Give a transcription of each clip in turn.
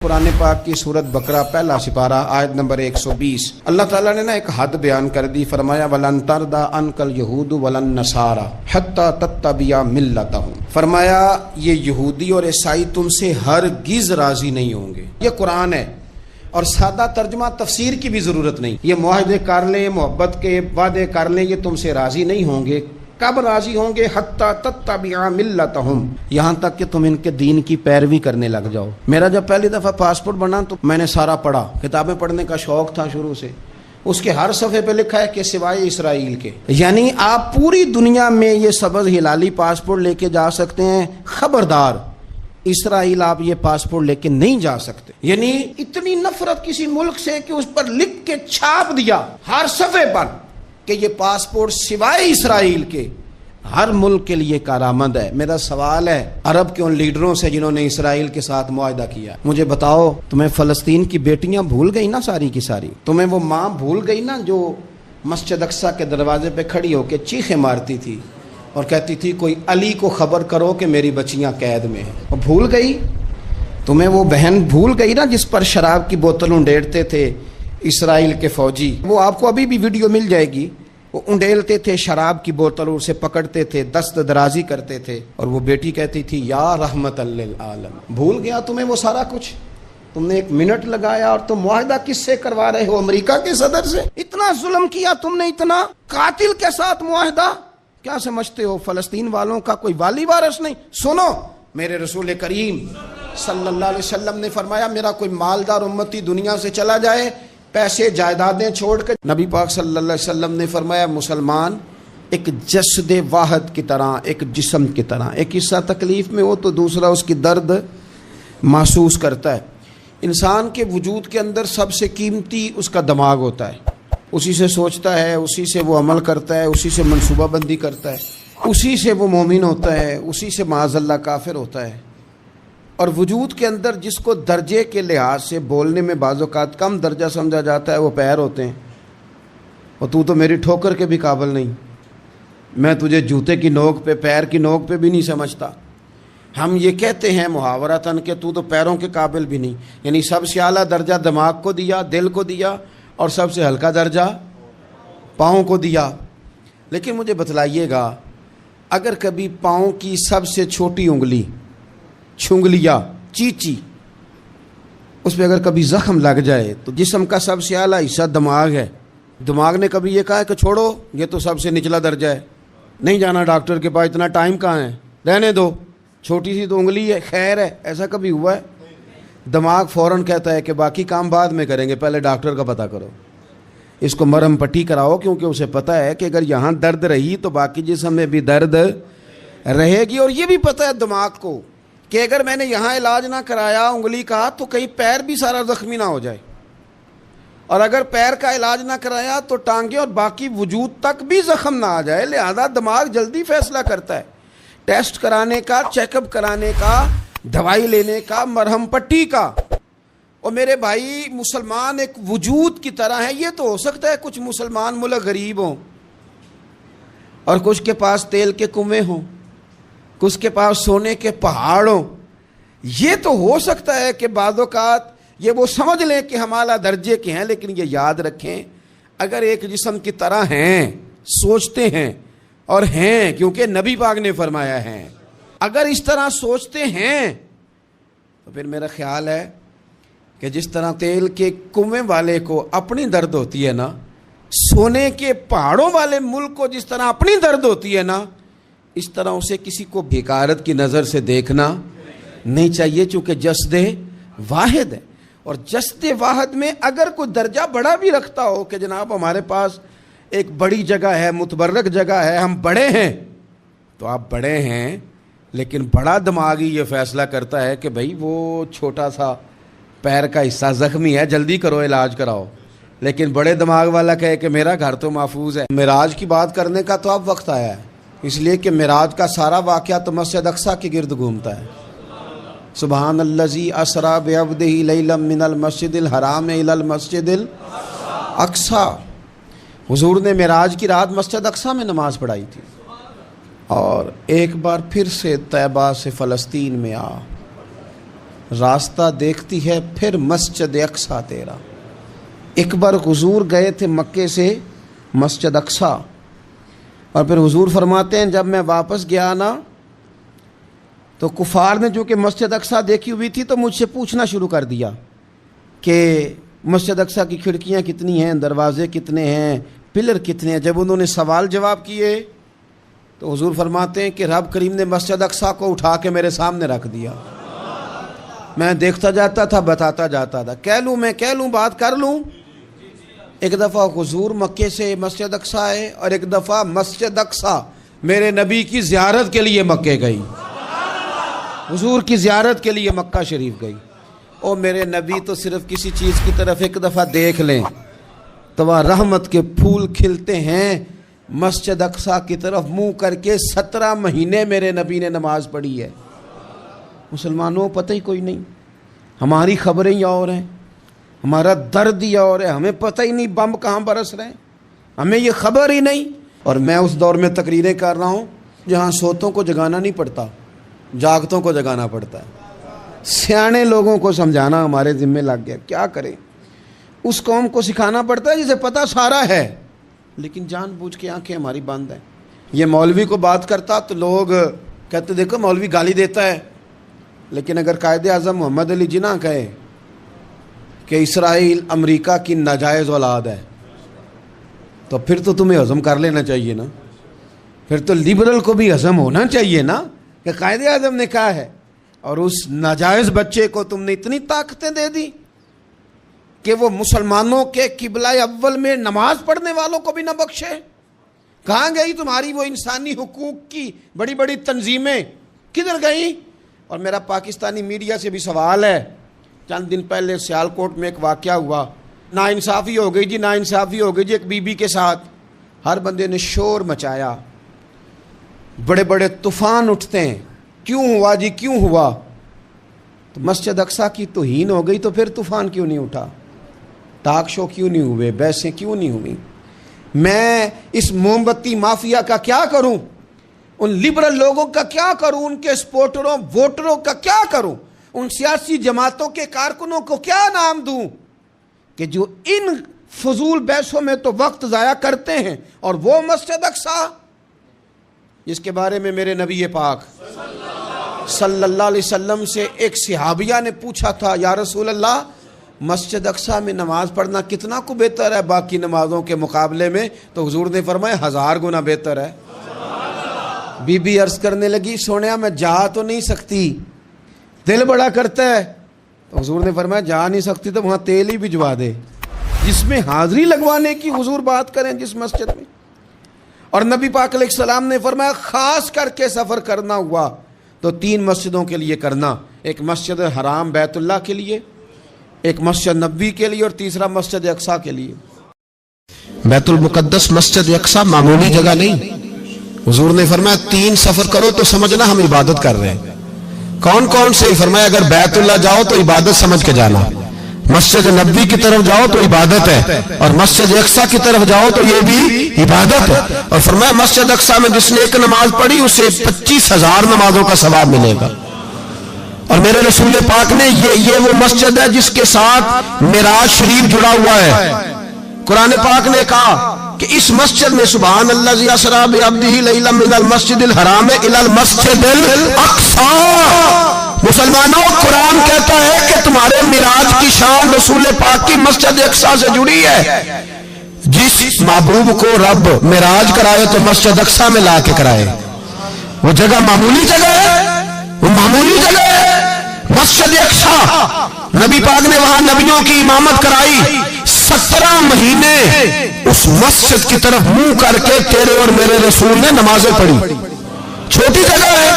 قرآن پاک کی سورت بقرہ پہلا سپارہ آیت نمبر 120 اللہ تعالیٰ نے ایک حد بیان کر دی، فرمایا وَلَن تَرْضَىٰ عَنْكَ الْيَهُودُ وَلَا النَّصَارَىٰ حَتَّىٰ تَتَّبِعَ مِلَّتَهُمْ، فرمایا یہ یہودی اور عیسائی تم سے ہرگز راضی نہیں ہوں گے۔ یہ قرآن ہے اور سادہ ترجمہ تفسیر کی بھی ضرورت نہیں، یہ معاہدے کر لیں، محبت کے وعدے کر لیں، یہ تم سے راضی نہیں ہوں گے۔ کب راضی ہوں گے؟ حتیٰ تتبع ملتہم، یہاں تک کہ تم ان کے دین کی پیروی کرنے لگ جاؤ۔ میرا جب پہلی دفعہ پاسپورٹ بنا تو میں نے سارا پڑھا، کتابیں پڑھنے کا شوق تھا شروع سے۔ اس کے ہر صفحے پہ لکھا ہے کہ سوائے اسرائیل کے، یعنی آپ پوری دنیا میں یہ سبز ہلالی پاسپورٹ لے کے جا سکتے ہیں، خبردار اسرائیل آپ یہ پاسپورٹ لے کے نہیں جا سکتے۔ یعنی اتنی نفرت کسی ملک سے کہ اس پر لکھ کے چھاپ دیا ہر صفحے پر کہ یہ پاسپورٹ سوائے اسرائیل کے ہر ملک کے لیے کارآمد ہے۔ میرا سوال ہے عرب کے ان لیڈروں سے جنہوں نے اسرائیل کے ساتھ معاہدہ کیا، مجھے بتاؤ تمہیں فلسطین کی بیٹیاں بھول گئی نا ساری کی ساری؟ تمہیں وہ ماں بھول گئی نا جو مسجد اقصیٰ کے دروازے پہ کھڑی ہو کے چیخیں مارتی تھی اور کہتی تھی کوئی علی کو خبر کرو کہ میری بچیاں قید میں ہیں؟ وہ بھول گئی؟ تمہیں وہ بہن بھول گئی نا جس پر شراب کی بوتل انڈیڑتے تھے اسرائیل کے فوجی؟ وہ آپ کو ابھی بھی ویڈیو مل جائے گی، وہ انڈیلتے تھے شراب کی بوتل، اسے پکڑتے تھے، دست درازی کرتے تھے، اور وہ بیٹی کہتی تھی یا رحمت للعالم۔ بھول گیا تمہیں وہ سارا کچھ؟ تم نے 1 منٹ لگایا اور تم معاہدہ کس سے کروا رہے ہو؟ امریکہ کے صدر سے؟ اتنا ظلم کیا تم نے، اتنا قاتل کے ساتھ معاہدہ؟ کیا سمجھتے ہو فلسطین والوں کا کوئی والی وارث نہیں؟ سنو، میرے رسول کریم صلی اللہ علیہ وسلم نے فرمایا میرا کوئی مالدار امتی دنیا سے چلا جائے، پیسے جائیدادیں چھوڑ کر، نبی پاک صلی اللہ علیہ وسلم نے فرمایا مسلمان ایک جسد واحد کی طرح، ایک جسم کی طرح، ایک حصہ تکلیف میں ہو تو دوسرا اس کی درد محسوس کرتا ہے۔ انسان کے وجود کے اندر سب سے قیمتی اس کا دماغ ہوتا ہے، اسی سے سوچتا ہے، اسی سے وہ عمل کرتا ہے، اسی سے منصوبہ بندی کرتا ہے، اسی سے وہ مومن ہوتا ہے، اسی سے معاذ اللہ کافر ہوتا ہے۔ اور وجود کے اندر جس کو درجے کے لحاظ سے بولنے میں بعض اوقات کم درجہ سمجھا جاتا ہے وہ پیر ہوتے ہیں۔ اور تو میری ٹھوکر کے بھی قابل نہیں، میں تجھے جوتے کی نوک پہ، پیر کی نوک پہ بھی نہیں سمجھتا۔ ہم یہ کہتے ہیں محاورتاً کہ تو پیروں کے قابل بھی نہیں، یعنی سب سے اعلیٰ درجہ دماغ کو دیا، دل کو دیا، اور سب سے ہلکا درجہ پاؤں کو دیا۔ لیکن مجھے بتلائیے گا اگر کبھی پاؤں کی سب سے چھوٹی انگلی، چھنگلیا، چیچی، اس پہ اگر کبھی زخم لگ جائے تو جسم کا سب سے اعلیٰ حصہ دماغ ہے، دماغ نے کبھی یہ کہا ہے کہ چھوڑو یہ تو سب سے نچلا درجہ ہے، نہیں جانا ڈاکٹر کے پاس، اتنا ٹائم کہاں ہے، رہنے دو، چھوٹی سی تو انگلی ہے، خیر ہے؟ ایسا کبھی ہوا ہے؟ دماغ فوراً کہتا ہے کہ باقی کام بعد میں کریں گے، پہلے ڈاکٹر کا پتہ کرو، اس کو مرہم پٹی کراؤ، کیونکہ اسے پتہ ہے کہ اگر یہاں درد رہی تو باقی جسم میں بھی درد رہے گی۔ اور یہ بھی پتہ ہے دماغ کو کہ اگر میں نے یہاں علاج نہ کرایا انگلی کا تو کہیں پیر بھی سارا زخمی نہ ہو جائے، اور اگر پیر کا علاج نہ کرایا تو ٹانگیں اور باقی وجود تک بھی زخم نہ آ جائے۔ لہذا دماغ جلدی فیصلہ کرتا ہے، ٹیسٹ کرانے کا، چیک اپ کرانے کا، دوائی لینے کا، مرہم پٹی کا۔ اور میرے بھائی مسلمان ایک وجود کی طرح ہے، یہ تو ہو سکتا ہے کچھ مسلمان ملک غریب ہوں اور کچھ کے پاس تیل کے کنویں ہوں، کچھ کے پاس سونے کے پہاڑ ہوں، یہ تو ہو سکتا ہے کہ بعض اوقات یہ وہ سمجھ لیں کہ ہم اعلیٰ درجے کے ہیں، لیکن یہ یاد رکھیں اگر ایک جسم کی طرح ہیں، سوچتے ہیں اور ہیں، کیونکہ نبی پاک نے فرمایا ہے، اگر اس طرح سوچتے ہیں تو پھر میرا خیال ہے کہ جس طرح تیل کے کنویں والے کو اپنی درد ہوتی ہے نا، سونے کے پہاڑوں والے ملک کو جس طرح اپنی درد ہوتی ہے نا، اس طرح اسے کسی کو بھیکارت کی نظر سے دیکھنا نہیں چاہیے، چونکہ جسد واحد ہے۔ اور جسد واحد میں اگر کوئی درجہ بڑا بھی رکھتا ہو کہ جناب ہمارے پاس ایک بڑی جگہ ہے، متبرک جگہ ہے، ہم بڑے ہیں، تو آپ بڑے ہیں، لیکن بڑا دماغی یہ فیصلہ کرتا ہے کہ بھائی وہ چھوٹا سا پیر کا حصہ زخمی ہے، جلدی کرو علاج کراؤ، لیکن بڑے دماغ والا کہے کہ میرا گھر تو محفوظ ہے۔ معراج کی بات کرنے کا تو اب وقت آیا ہے، اس لیے کہ معراج کا سارا واقعہ تو مسجد اقصیٰ کے گرد گھومتا ہے۔ سبحان الذی اسریٰ بعبدہ لیلا من المسجد الحرام الی المسجد الاقصیٰ، حضور نے معراج کی رات مسجد اقصیٰ میں نماز پڑھائی تھی، اور ایک بار پھر سے طیبہ سے فلسطین میں راستہ دیکھتی ہے پھر مسجد اقصیٰ تیرا۔ ایک بار حضور گئے تھے مکے سے مسجد اقصیٰ، اور پھر حضور فرماتے ہیں جب میں واپس گیا نا تو کفار نے جو کہ مسجد اقصیٰ دیکھی ہوئی تھی تو مجھ سے پوچھنا شروع کر دیا کہ مسجد اقصیٰ کی کھڑکیاں کتنی ہیں، دروازے کتنے ہیں، پلر کتنے ہیں۔ جب انہوں نے سوال جواب کیے تو حضور فرماتے ہیں کہ رب کریم نے مسجد اقصیٰ کو اٹھا کے میرے سامنے رکھ دیا۔ میں دیکھتا جاتا تھا، بتاتا جاتا تھا، کہہ لوں بات کر لوں۔ ایک دفعہ حضور مکے سے مسجد اقصیٰ آئے اور ایک دفعہ مسجد اقصیٰ میرے نبی کی زیارت کے لیے مکے گئی، حضور کی زیارت کے لیے مکہ شریف گئی۔ او میرے نبی تو صرف کسی چیز کی طرف ایک دفعہ دیکھ لیں تو وہاں رحمت کے پھول کھلتے ہیں۔ مسجد اقصیٰ کی طرف منہ کر کے 17 مہینے میرے نبی نے نماز پڑھی ہے۔ مسلمانوں پتہ ہی کوئی نہیں، ہماری خبریں ہی اور ہیں، ہمارا درد ہی اور ہے، ہمیں پتہ ہی نہیں بم کہاں برس رہے ہیں، ہمیں یہ خبر ہی نہیں۔ اور میں اس دور میں تقریریں کر رہا ہوں جہاں سوتوں کو جگانا نہیں پڑتا، جاگتوں کو جگانا پڑتا ہے۔ سیانے لوگوں کو سمجھانا ہمارے ذمہ لگ گیا، کیا کریں؟ اس قوم کو سکھانا پڑتا ہے جسے پتہ سارا ہے لیکن جان بوجھ کے آنکھیں ہماری بند ہیں۔ یہ مولوی کو بات کرتا تو لوگ کہتے دیکھو مولوی گالی دیتا ہے، لیکن اگر قائد اعظم محمد علی جناح کہے کہ اسرائیل امریکہ کی ناجائز اولاد ہے تو پھر تو تمہیں ہضم کر لینا چاہیے نا، پھر تو لبرل کو بھی ہضم ہونا چاہیے نا کہ قائد اعظم نے کہا ہے، اور اس ناجائز بچے کو تم نے اتنی طاقتیں دے دی کہ وہ مسلمانوں کے قبلہ اول میں نماز پڑھنے والوں کو بھی نہ بخشے۔ کہاں گئی تمہاری وہ انسانی حقوق کی بڑی بڑی تنظیمیں، کدھر گئی؟ اور میرا پاکستانی میڈیا سے بھی سوال ہے، چند دن پہلے سیالکوٹ میں ایک واقعہ ہوا، ناانصافی ہو گئی جی، ناانصافی ہو گئی جی ایک بی بی کے ساتھ۔ ہر بندے نے شور مچایا، بڑے بڑے طوفان اٹھتے ہیں، کیوں ہوا جی کیوں ہوا؟ تو مسجد اقصیٰ کی توہین ہو گئی تو پھر طوفان کیوں نہیں اٹھا؟ ٹاک شو کیوں نہیں ہوئے؟ بحثیں کیوں نہیں ہوئی؟ میں اس موم بتی مافیا کا کیا کروں؟ ان لبرل لوگوں کا کیا کروں؟ ان کے سپورٹروں ووٹروں کا کیا کروں؟ ان سیاسی جماعتوں کے کارکنوں کو کیا نام دوں کہ جو ان فضول بحثوں میں تو وقت ضائع کرتے ہیں، اور وہ مسجد اقصیٰ جس کے بارے میں میرے نبی پاک صلی اللہ علیہ وسلم سے ایک صحابیہ نے پوچھا تھا، یا رسول اللہ مسجد اقصیٰ میں نماز پڑھنا کتنا کو بہتر ہے باقی نمازوں کے مقابلے میں؟ تو حضور نے فرمایا 1000 گنا بہتر ہے۔ بی بی عرض کرنے لگی سونیا میں جا تو نہیں سکتی، دل بڑا کرتا ہے۔ تو حضور نے فرمایا جا نہیں سکتی تو وہاں تیل ہی بھجوا دے، جس میں حاضری لگوانے کی حضور بات کریں جس مسجد میں۔ اور نبی پاک علیہ السلام نے فرمایا خاص کر کے سفر کرنا ہوا تو 3 مسجدوں کے لیے کرنا، ایک مسجد حرام بیت اللہ کے لیے، ایک مسجد نبوی کے لیے، اور تیسرا مسجد اقصیٰ کے لیے۔ بیت المقدس مسجد اقصیٰ معمولی جگہ نہیں، حضور نے فرمایا 3 سفر کرو تو سمجھنا ہم عبادت کر رہے ہیں۔ کون کون سے؟ فرمایا اگر بیت اللہ جاؤ تو عبادت سمجھ کے جانا، مسجد نبوی کی طرف جاؤ تو عبادت ہے، اور مسجد اقصیٰ کی طرف جاؤ تو یہ بھی عبادت ہے۔ اور فرمایا مسجد اقصیٰ میں جس نے ایک نماز پڑھی اسے 25,000 نمازوں کا ثواب ملے گا۔ اور میرے رسول پاک نے یہ وہ مسجد ہے جس کے ساتھ معراج شریف جڑا ہوا ہے۔ قرآن پاک نے کہا کہ اس مسجد میں سبحان الذی اسری بعبدہ لیلا من المسجد الحرام الی المسجد الاقصی۔ مسلمانوں قرآن کہتا ہے کہ تمہارے معراج کی شان رسول پاک کی مسجد اقصیٰ سے جڑی ہے۔ جس محبوب کو رب معراج کرائے تو مسجد اقصیٰ میں لا کے کرائے۔ وہ جگہ معمولی جگہ ہے، وہ معمولی جگہ ہے مسجد اقصیٰ۔ نبی پاک نے وہاں نبیوں کی امامت کرائی، 17 مہینے اس مسجد کی طرف منہ کر کے تیرے اور میرے رسول نے نمازیں پڑھی۔ چھوٹی جگہ ہے،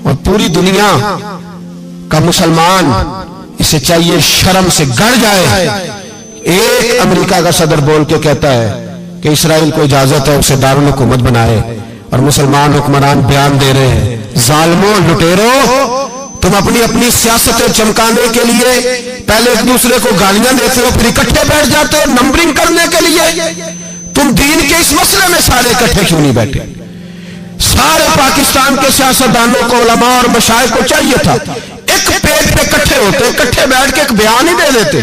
اور پوری دنیا کا مسلمان اسے چاہیے شرم سے گڑ جائے۔ ایک امریکہ کا صدر بول کے کہتا ہے کہ اسرائیل کو اجازت ہے اسے دارالحکومت بنائے، اور مسلمان حکمران بیان دے رہے ہیں ظالموں لٹیروں تم اپنی سیاستیں چمکانے کے لیے پہلے ایک دوسرے کو گالیاں دیتے ہو، پھر اکٹھے بیٹھ جاتے ہو نمبرنگ کرنے کے لیے۔ تم دین کے اس مسئلے میں سارے اکٹھے کیوں نہیں بیٹھے؟ سارے پاکستان کے سیاستدانوں کو، علماء اور مشائخ کو چاہیے تھا ایک پیج پہ اکٹھے ہوتے, اکٹھے بیٹھ کے ایک بیان ہی دے دیتے,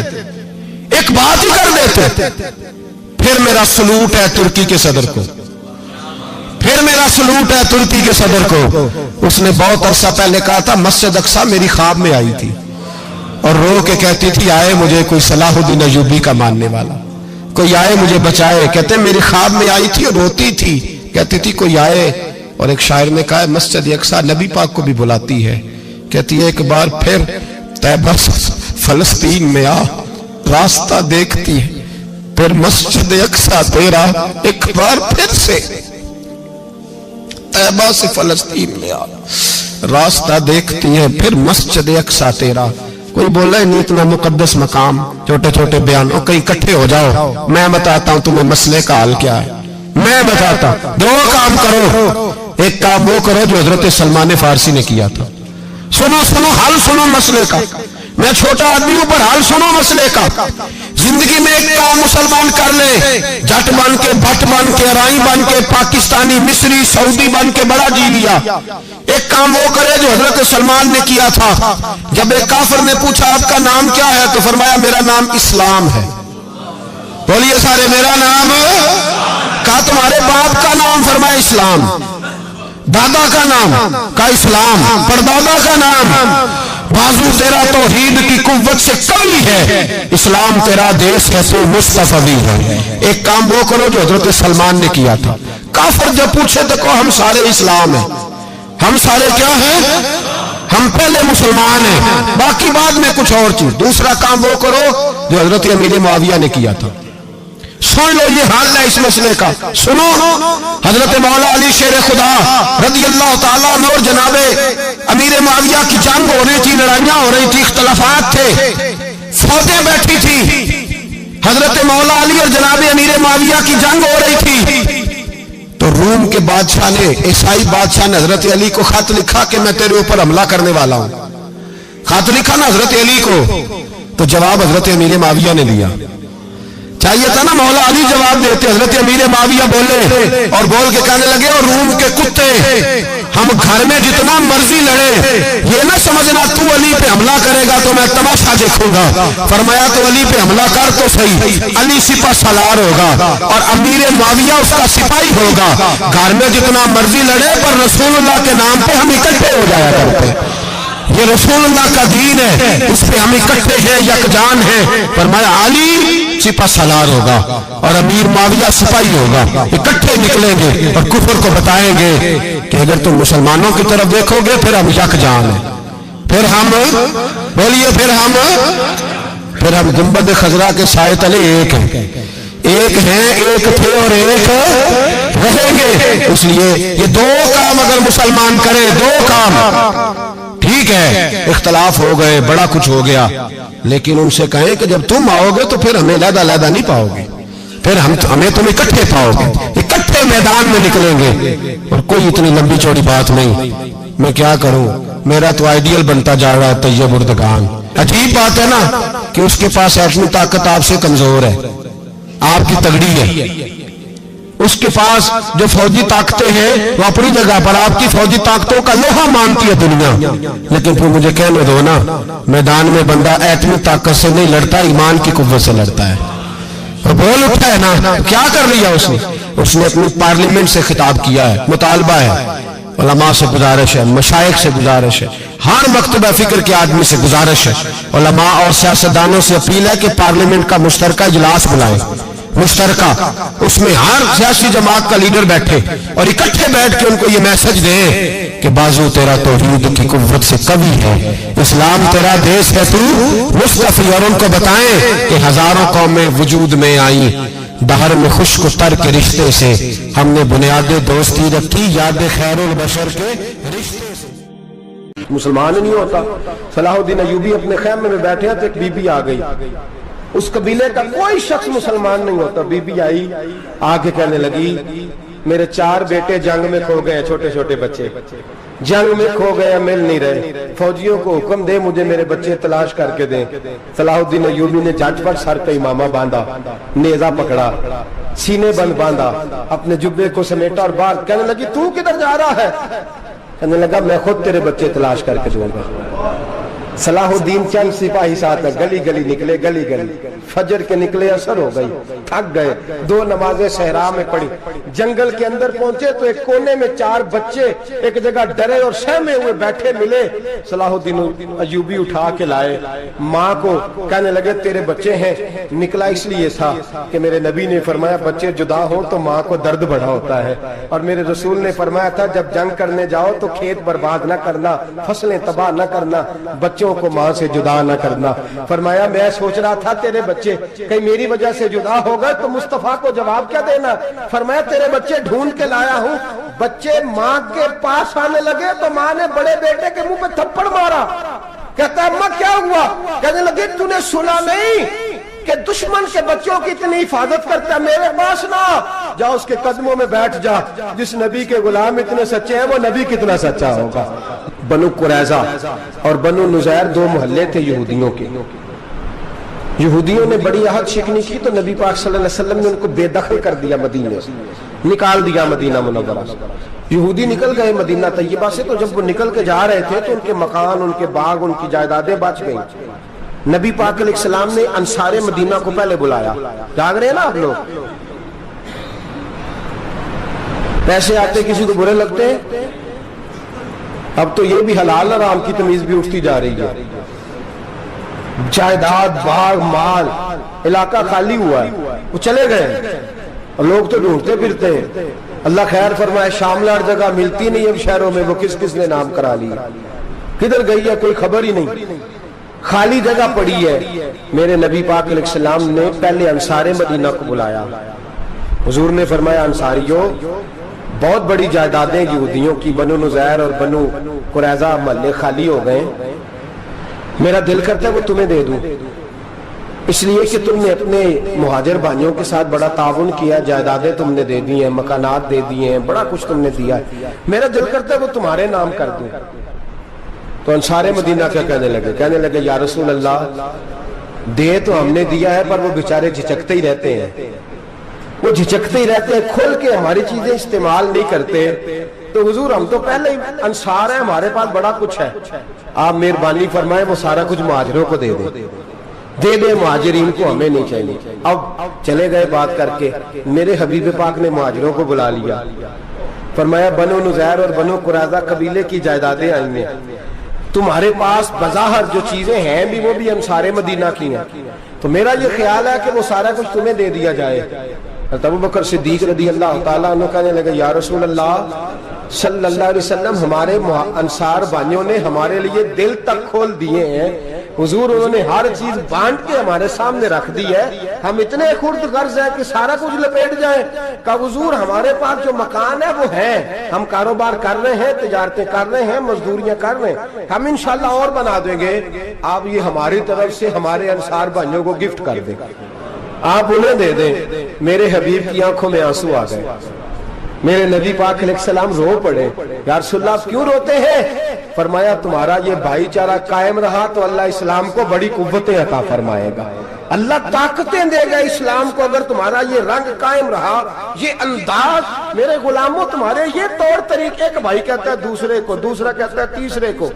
ایک بات ہی کر دیتے. پھر میرا سلوٹ ہے ترکی کے صدر کو, پھر میرا سلوٹ ہے ترکی کے صدر کو. اس نے بہت عرصہ پہلے کہا تھا مسجد اقصی میری خواب میں آئی تھی اور رو کے کہتی تھی آئے مجھے کوئی صلاح الدین ایوبی کا ماننے والا, کوئی آئے مجھے بچائے. کہتے میری خواب میں آئی تھی اور روتی تھی, کہتی تھی کوئی آئے. اور ایک شاعر نے کہا مسجد اقصی نبی پاک کو بھی بلاتی ہے, کہتی ہے ایک بار پھر طیبہ فلسطین میں آ راستہ دیکھتی ہے, پھر مسجد اقصی تیرا ایک بار پھر سے طیبہ سے فلسطین میں آ راستہ دیکھتی ہے, پھر مسجد اقصی تیرا. کوئی بولا نہیں اتنا مقدس مقام, چھوٹے چھوٹے بیانوں کہیں اکٹھے ہو جاؤ, میں بتاتا ہوں تمہیں مسئلے کا حل کیا ہے. میں بتاتا ہوں, دو کام کرو. ایک کام وہ کرو جو حضرت سلمان فارسی نے کیا تھا, سنو سنو حل سنو مسئلے کا. میں چھوٹا آدمی ہوں پر حل سنو مسئلے کا. زندگی میں ایک کام مسلمان کر لے, جٹ بن کے, بھٹ بن کے, رائی بن کے, پاکستانی, مصری, سعودی بن کے بڑا جی لیا. ایک کام وہ کرے جو حضرت سلمان نے کیا تھا. جب ایک کافر نے پوچھا آپ کا نام کیا ہے تو فرمایا میرا نام اسلام ہے. بولیے سارے میرا نام. کہا تمہارے باپ کا نام, فرمایا اسلام. دادا کا نام, کہا اسلام. پردادا کا نام, بازو تیرا توحید کی قوت سے کمی ہے, اسلام تیرا دیش ہے تو مصطفی ہے. ایک کام وہ کرو جو حضرت سلمان نے کیا تھا. کافر جب پوچھے تو کہو ہم سارے اسلام ہیں, ہم سارے کیا ہیں, ہم پہلے مسلمان ہیں, باقی بعد میں کچھ اور چیز. دوسرا کام وہ کرو جو حضرت امیر معاویہ نے کیا تھا. سن لو یہ حال ہے اس مسئلے کا. سنو حضرت مولا علی شیر خدا رضی اللہ تعالیٰ عنہ اور جناب امیر معاویہ کی جنگ ہو رہی تھی, لڑائیاں ہو رہی تھی, اختلافات تھے, فوجیں بیٹھی تھی. حضرت مولا علی اور جناب امیر معاویہ کی جنگ ہو رہی تھی. تو روم کے بادشاہ نے, عیسائی بادشاہ نے حضرت علی کو خط لکھا کہ میں تیرے اوپر حملہ کرنے والا ہوں. خط لکھا نا حضرت علی کو, تو جواب حضرت امیر معاویہ نے دیا. چاہیے تھا نا مولا علی جواب دیتے, حضرت امیر معاویہ بولے اور بول کے کہنے لگے اور روم کے کتے ہم گھر میں جتنا مرضی لڑے, یہ نہ سمجھنا تو علی پہ حملہ کرے گا تو میں تماشا دیکھوں گا. فرمایا تو علی پہ حملہ کر تو صحیح, علی سپہ سالار ہوگا اور امیر معاویہ اس کا سپاہی ہوگا. گھر میں جتنا مرضی لڑے پر رسول اللہ کے نام پہ ہم اکٹھے ہو جایا کرتے. یہ رسول اللہ کا دین ہے, اس پہ ہم اکٹھے ہیں, یکجان ہیں. فرمایا علی سپہ سالار ہوگا اور امیر معاویہ سپاہی ہوگا, اکٹھے نکلیں گے اور کفر کو بتائیں گے کہ اگر تم مسلمانوں کی طرف دیکھو گے پھر ہم یکجان ہیں, پھر ہم بولیے پھر ہم گنبد خضرا کے سائے تلے ایک ہیں, ایک ہیں, ایک تھے اور ایک رہیں گے. اس لیے یہ دو کام اگر مسلمان کریں, دو کام ٹھیک ہے, اختلاف ہو گئے, بڑا کچھ ہو گیا, لیکن ان سے کہیں کہ جب تم آؤ گے تو پھر ہمیں علیحدہ علیحدہ نہیں پاؤ گے, پھر ہمیں تم اکٹھے پاؤ گے, اکٹھے میدان میں نکلیں گے. اور کوئی اتنی لمبی چوڑی بات نہیں, میں کیا کروں, میرا تو آئیڈیل بنتا جا رہا ہے طیب اردگان. عجیب بات ہے نا کہ اس کے پاس ایٹمی طاقت آپ سے کمزور ہے, آپ کی تگڑی ہے. اس کے پاس جو فوجی طاقتیں ہیں وہ اپنی جگہ پر, آپ کی فوجی طاقتوں کا لوہا مانتی ہے دنیا. لیکن پھر مجھے کہنے دو نا, میدان میں بندہ ایٹمی طاقت سے نہیں لڑتا, ایمان کی قوت سے لڑتا ہے. اور بول اٹھا ہے نا, کیا کر لیا اس نے اپنی پارلیمنٹ سے خطاب کیا ہے, مطالبہ ہے, علماء سے گزارش ہے, مشائخ سے گزارش ہے, ہر مکتبہ فکر کے آدمی سے گزارش ہے, علماء اور سیاستدانوں سے اپیل ہے کہ پارلیمنٹ کا مشترکہ اجلاس بلائیں, مشترکہ, اس میں ہر سیاسی جماعت کا لیڈر بیٹھے اور اکٹھے بیٹھ کے ان کو یہ میسج دیں کہ بازو تیرا توحید کی قوت سے قوی ہے, اسلام تیرا دیش ہے تو مصطفی. اور ان کو بتائیں کہ ہزاروں قومیں وجود میں آئیں, دہر میں خشک و تر کے رشتے سے ہم نے بنیاد دوستی رکھی, یاد خیر البشر کے رشتے سے. مسلمان نہیں ہوتا. صلاح الدین ایوبی اپنے خیمے میں بیٹھے ہیں تو ایک بی بی آ گئی, اس قبیلے کا کوئی شخص مسلمان نہیں ہوتا. بی بی آئی, آگے کہنے لگی میرے 4 بیٹے جنگ میں کھو گئے, چھوٹے چھوٹے بچے جنگ میں کھو گئے, مل نہیں رہے, فوجیوں کو حکم دے مجھے میرے بچے تلاش کر کے دیں. صلاح الدین ایوبی نے جھٹ پٹ سر پہ امامہ باندھا, نیزہ پکڑا, سینے بند باندھا, اپنے جبے کو سمیٹا اور باہر. کہنے لگی تو کدھر جا رہا ہے؟ کہنے لگا میں خود تیرے بچے تلاش کر کے دوں گا. صلاح الدین چند سپاہی ساتھ گلی گلی نکلے، گلی گلی فجر کے نکلے، اثر ہو گئی، تھک گئے، 2 نمازیں صحرا میں پڑھی، جنگل کے اندر پہنچے تو ایک کونے میں 4 بچے ایک جگہ ڈرے اور سہمے ہوئے بیٹھے ملے، صلاح الدین ایوبی اٹھا کے لائے، ماں کو کہنے لگے تیرے بچے ہیں، نکلا اس لیے تھا کہ میرے نبی نے فرمایا بچے جدا ہوں تو ماں کو درد بڑا ہوتا ہے، اور میرے رسول نے فرمایا تھا جب جنگ کرنے جاؤ تو کھیت برباد نہ کرنا، فصلیں تباہ نہ کرنا، بچوں کو ماں سے جدا نہ کرنا۔ فرمایا میں سوچ رہا تھا تیرے بچے کہیں میری وجہ سے جدا ہو گئے تو مصطفیٰ کو جواب کیا دینا؟ فرمایا تیرے بچے ڈھونڈ کے لایا ہوں۔ بچے ماں کے پاس آنے لگے تو ماں نے بڑے بیٹے کے منہ پہ تھپڑ مارا، کہتا ہے اماں کیا ہوا؟ کہنے لگے تو نے سنا نہیں کہ دشمن کے بچوں کی اتنی حفاظت کرتا ہے، میرے پاس نہ جا، اس کے قدموں میں بیٹھ جا، جس نبی کے غلام اتنے سچے ہیں وہ نبی کتنا سچا ہوگا۔ بنو قریظہ اور بنو نذیر 2 محلے تھے یہودیوں کے، یہودیوں نے بڑی عہد شکنی کی تو نبی پاک صلی اللہ علیہ وسلم نے ان کو بے دخل کر دیا، مدینے سے نکال دیا، مدینہ منورہ سے۔ یہودی نکل گئے مدینہ طیبہ سے، تو جب وہ نکل کے جا رہے تھے تو ان کے مکان، ان کے باغ، ان کی جائیدادیں بچ گئیں۔ نبی پاک علیہ السلام نے انصار مدینہ کو پہلے بلایا، جاگ رہے ہیں نا آپ لوگ؟ پیسے آتے کسی کو برے لگتے ہیں؟ اب تو یہ بھی حلال حرام کی تمیز بھی اٹھتی جا رہی ہے، جائیداد، باغ، مال، علاقہ خالی ہوا ہے، وہ چلے گئے، اور لوگ تو ڈھونڈتے پھرتے ہیں۔ اللہ خیر فرمائے، شاملہ جگہ ملتی نہیں اب شہروں میں، وہ کس کس نے نام کرا لیا، کدھر گئی ہے کوئی خبر ہی نہیں، خالی جگہ پڑی ہے۔ میرے نبی پاک علیہ السلام نے پہلے انصار مدینہ کو بلایا، حضور نے فرمایا انصاریوں بہت بڑی جائیدادیں یہودیوں کی، بنو نذیر اور بنو قریظہ محلے خالی ہو گئے، میرا دل کرتا ہے وہ تمہیں دے دوں، اس لیے کہ تم نے اپنے مہاجر بھائیوں کے ساتھ بڑا تعاون کیا، جائیدادیں تم نے دے دی ہیں، مکانات دے دیے ہیں، بڑا کچھ تم نے دیا ہے، میرا دل کرتا ہے وہ تمہارے نام کر دوں۔ تو انصار مدینہ کیا کہنے لگے یا رسول اللہ دے تو ہم نے دیا ہے پر وہ بیچارے جھچکتے ہی رہتے ہیں، وہ جھچکتے ہی رہتے ہیں، کھل کے ہماری چیزیں استعمال نہیں کرتے، تو حضور ہم تو پہلے ہی انصار ہیں، ہمارے پاس بڑا کچھ ہے، آپ مہربانی فرمائیں وہ سارا کچھ مہاجروں کو دے دے مہاجرین کو، ہمیں نہیں چاہیے۔ اب چلے گئے بات کر کے، میرے حبیب پاک نے مہاجروں کو بلا لیا، فرمایا بنو نذیر اور بنو قریظہ قبیلے کی جائیدادیں آئی ہیں، تمہارے پاس بظاہر جو چیزیں ہیں بھی وہ بھی انصار مدینہ کی ہیں، تو میرا یہ خیال ہے کہ وہ سارا کچھ تمہیں دے دیا جائے۔ ابو بکر صدیق رضی اللہ تعالیٰ عنہ کہنے لگے یا رسول اللہ صلی اللہ علیہ وسلم ہمارے انصار بھائیوں نے ہمارے لیے دل تک کھول دیے ہیں، حضور انہوں نے ہر چیز بانٹ کے ہمارے سامنے رکھ دی ہے، ہم اتنے خرد غرض ہیں کہ سارا کچھ لپیٹ جائیں۔ کہا حضور ہمارے پاس جو مکان ہے وہ ہے، ہم کاروبار کر رہے ہیں، تجارتیں کر رہے ہیں، مزدوریاں کر رہے ہیں، ہم انشاءاللہ اور بنا دیں گے، آپ یہ ہماری طرف سے ہمارے انصار بھائیوں کو گفٹ کر دیں، آپ انہیں دے دیں۔ میرے حبیب کی آنکھوں میں آنسو آ گئے، میرے نبی پاک علیہ السلام رو پڑے، یا رسول اللہ کیوں روتے ہیں؟ فرمایا تمہارا یہ بھائی چارہ قائم رہا تو اللہ اسلام کو بڑی قوتیں عطا فرمائے گا، اللہ طاقتیں دے گا اسلام کو، اگر تمہارا یہ رنگ قائم رہا، یہ انداز، میرے غلاموں تمہارے یہ طور طریقے، ایک بھائی کہتا ہے دوسرے کو، دوسرا کہتا ہے تیسرے کو۔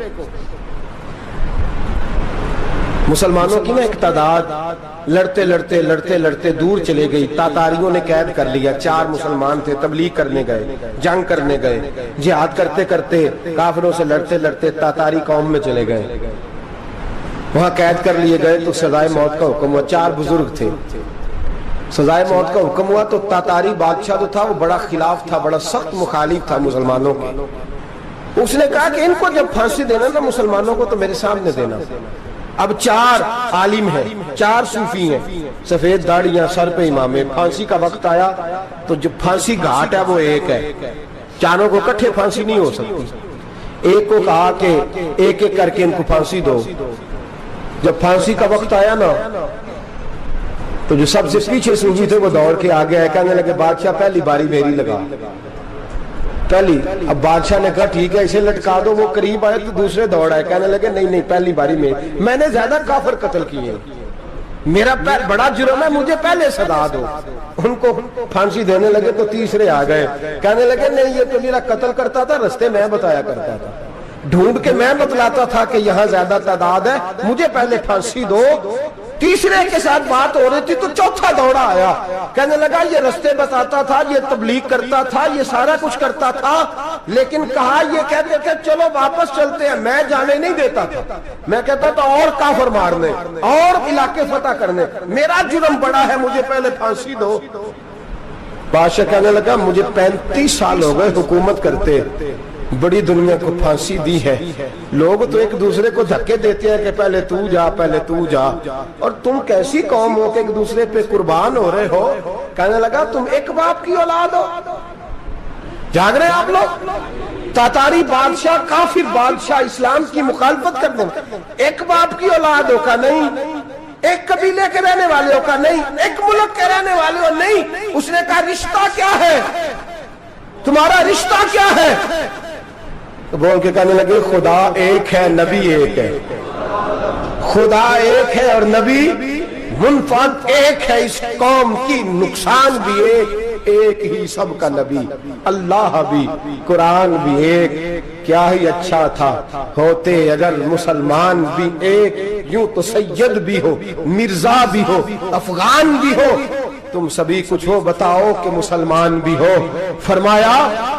مسلمانوں کی نا ایک تعداد لڑتے لڑتے لڑتے لڑتے دور چلے گئی، تاتاریوں نے قید کر لیا، 4 مسلمان تھے، تبلیغ کرنے گئے، جنگ کرنے گئے، جہاد کرتے کرتے کافروں سے لڑتے لڑتے تاتاری قوم میں چلے گئے، وہاں قید کر لیے گئے تو سزائے موت کا حکم ہوا، 4 بزرگ تھے، سزائے موت کا حکم ہوا تو تاتاری بادشاہ جو تھا وہ بڑا خلاف تھا، بڑا سخت مخالف تھا مسلمانوں کے، اس نے کہا کہ ان کو جب پھانسی دینا نا مسلمانوں کو تو میرے سامنے دینا۔ اب 4 عالم ہیں، 4 صوفی ہیں، سفید داڑیاں، سر پہ امامے، پھانسی کا وقت آیا تو جو پھانسی گھاٹ ہے وہ ایک ہے، چاروں کو کٹھے پھانسی نہیں ہو سکتی، ایک کو کہا کہ ایک ایک کر کے ان کو پھانسی دو۔ جب پھانسی کا وقت آیا نا تو جو سب سے پیچھے صوفی تھے وہ دوڑ کے آگے آئے، کہنے لگے بادشاہ پہلی باری میری لگا، پہلی۔ اب بادشاہ نے کہا ٹھیک ہے اسے لٹکا دو، وہ قریب آئے تو دوسرے دوڑ آئے، کہنے لگے نہیں نہیں پہلی باری میں نے زیادہ کافر قتل کیے، میرا بڑا جرم ہے، مجھے پہلے سزا دو۔ ان کو پھانسی دینے لگے تو تیسرے آ گئے، کہنے لگے نہیں یہ تو میرا قتل کرتا تھا، رستے میں بتایا کرتا تھا، ڈھونڈ کے میں بتلاتا تھا کہ یہاں زیادہ تعداد ہے, مجھے پہلے پھانسی دو. تیسرے کے ساتھ بات ہو رہی تھی تو چوتھا دوڑا آیا, کہنے لگا یہ رستے بتاتا تھا, یہ تبلیغ کرتا تھا, یہ سارا کچھ کرتا تھا, لیکن کہا یہ کہتے تھے چلو واپس چلتے ہیں. میں جانے نہیں دیتا تھا, میں کہتا تھا اور کافر مارنے اور علاقے فتح کرنے, میرا جرم بڑا ہے, مجھے پہلے پھانسی دو. بادشاہ کہنے لگا مجھے 35 سال ہو گئے حکومت کرتے, بڑی دنیا کو پھانسی دی ہے, لوگ تو ایک دوسرے کو دھکے دیتے ہیں کہ پہلے تو جا, پہلے تو جا, اور تم کیسی قوم ہو کہ ایک دوسرے پہ قربان ہو رہے ہو. کہنے لگا تم ایک باپ کی اولاد ہو. جاگ رہے ہیں آپ لوگ؟ تاتاری بادشاہ, کافر بادشاہ, اسلام کی مخالفت کر دیں, ایک باپ کی اولاد ہو کا نہیں, ایک قبیلے کے رہنے والے ہو کا نہیں, ایک ملک کے رہنے والے ہو نہیں. اس نے کہا رشتہ کیا ہے تمہارا, رشتہ کیا ہے؟ تو بول کے کہنے لگے خدا ایک ہے, نبی ایک ہے. خدا ایک ہے اور نبی منفرد ایک ہے, اس قوم کی نقصان بھی ایک ہی سب کا نبی, اللہ بھی, قرآن بھی ایک. کیا ہی اچھا تھا ہوتے اگر مسلمان بھی ایک, یوں تو سید بھی ہو, مرزا بھی ہو, افغان بھی ہو, تم سبھی کچھ ہو, بتاؤ کہ مسلمان بھی ہو. فرمایا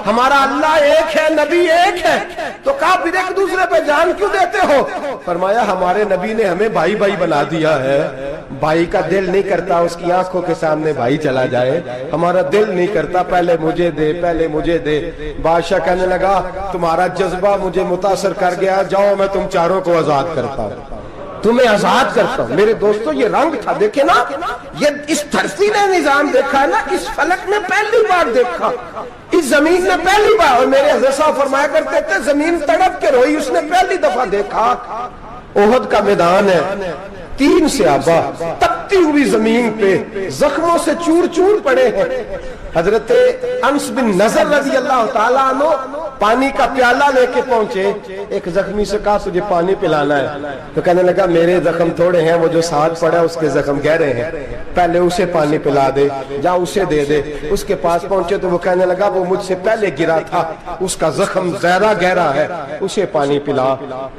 ہمارا اللہ ایک ہے, نبی ایک ہے. تو کہا پھر ایک دوسرے پہ جان کیوں دیتے ہو؟ فرمایا ہمارے نبی نے ہمیں بھائی بھائی بنا دیا ہے, بھائی کا دل نہیں کرتا اس کی آنکھوں کے سامنے بھائی چلا جائے, ہمارا دل نہیں کرتا پہلے مجھے دے, پہلے مجھے دے. بادشاہ کہنے لگا تمہارا جذبہ مجھے متاثر کر گیا, جاؤ میں تم چاروں کو آزاد کرتا ہوں, تمہیں آزاد کرتا ہوں. میرے دوستو یہ رنگ تھا, دیکھیں نا, یہ اس دھرتی نے نظام دیکھا ہے نا, اس فلک نے پہلی بار دیکھا, اس زمین نے پہلی بار. اور میرے حضرت صاحب فرمایا کرتے تھے زمین تڑپ کے روئی, اس نے پہلی دفعہ دیکھا. احد کا میدان ہے, 3 صحابہ تپتی ہوئی زمین پہ زخموں سے چور چور پڑے ہیں. حضرت انس بن نضر رضی اللہ تعالیٰ عنہ پانی کا پیالہ لے کے پہنچے, ایک زخمی سے کہا تجھے پانی پلانا ہے, تو کہنے لگا میرے زخم تھوڑے ہیں, وہ جو ساتھ پڑا ہے اس کے زخم گہرے ہیں, پہلے اسے پانی پلا دے, جا اسے دے دے. اس کے پاس پہنچے تو وہ کہنے لگا وہ مجھ سے پہلے گرا تھا, اس کا زخم زیادہ گہرا ہے, اسے پانی پلا.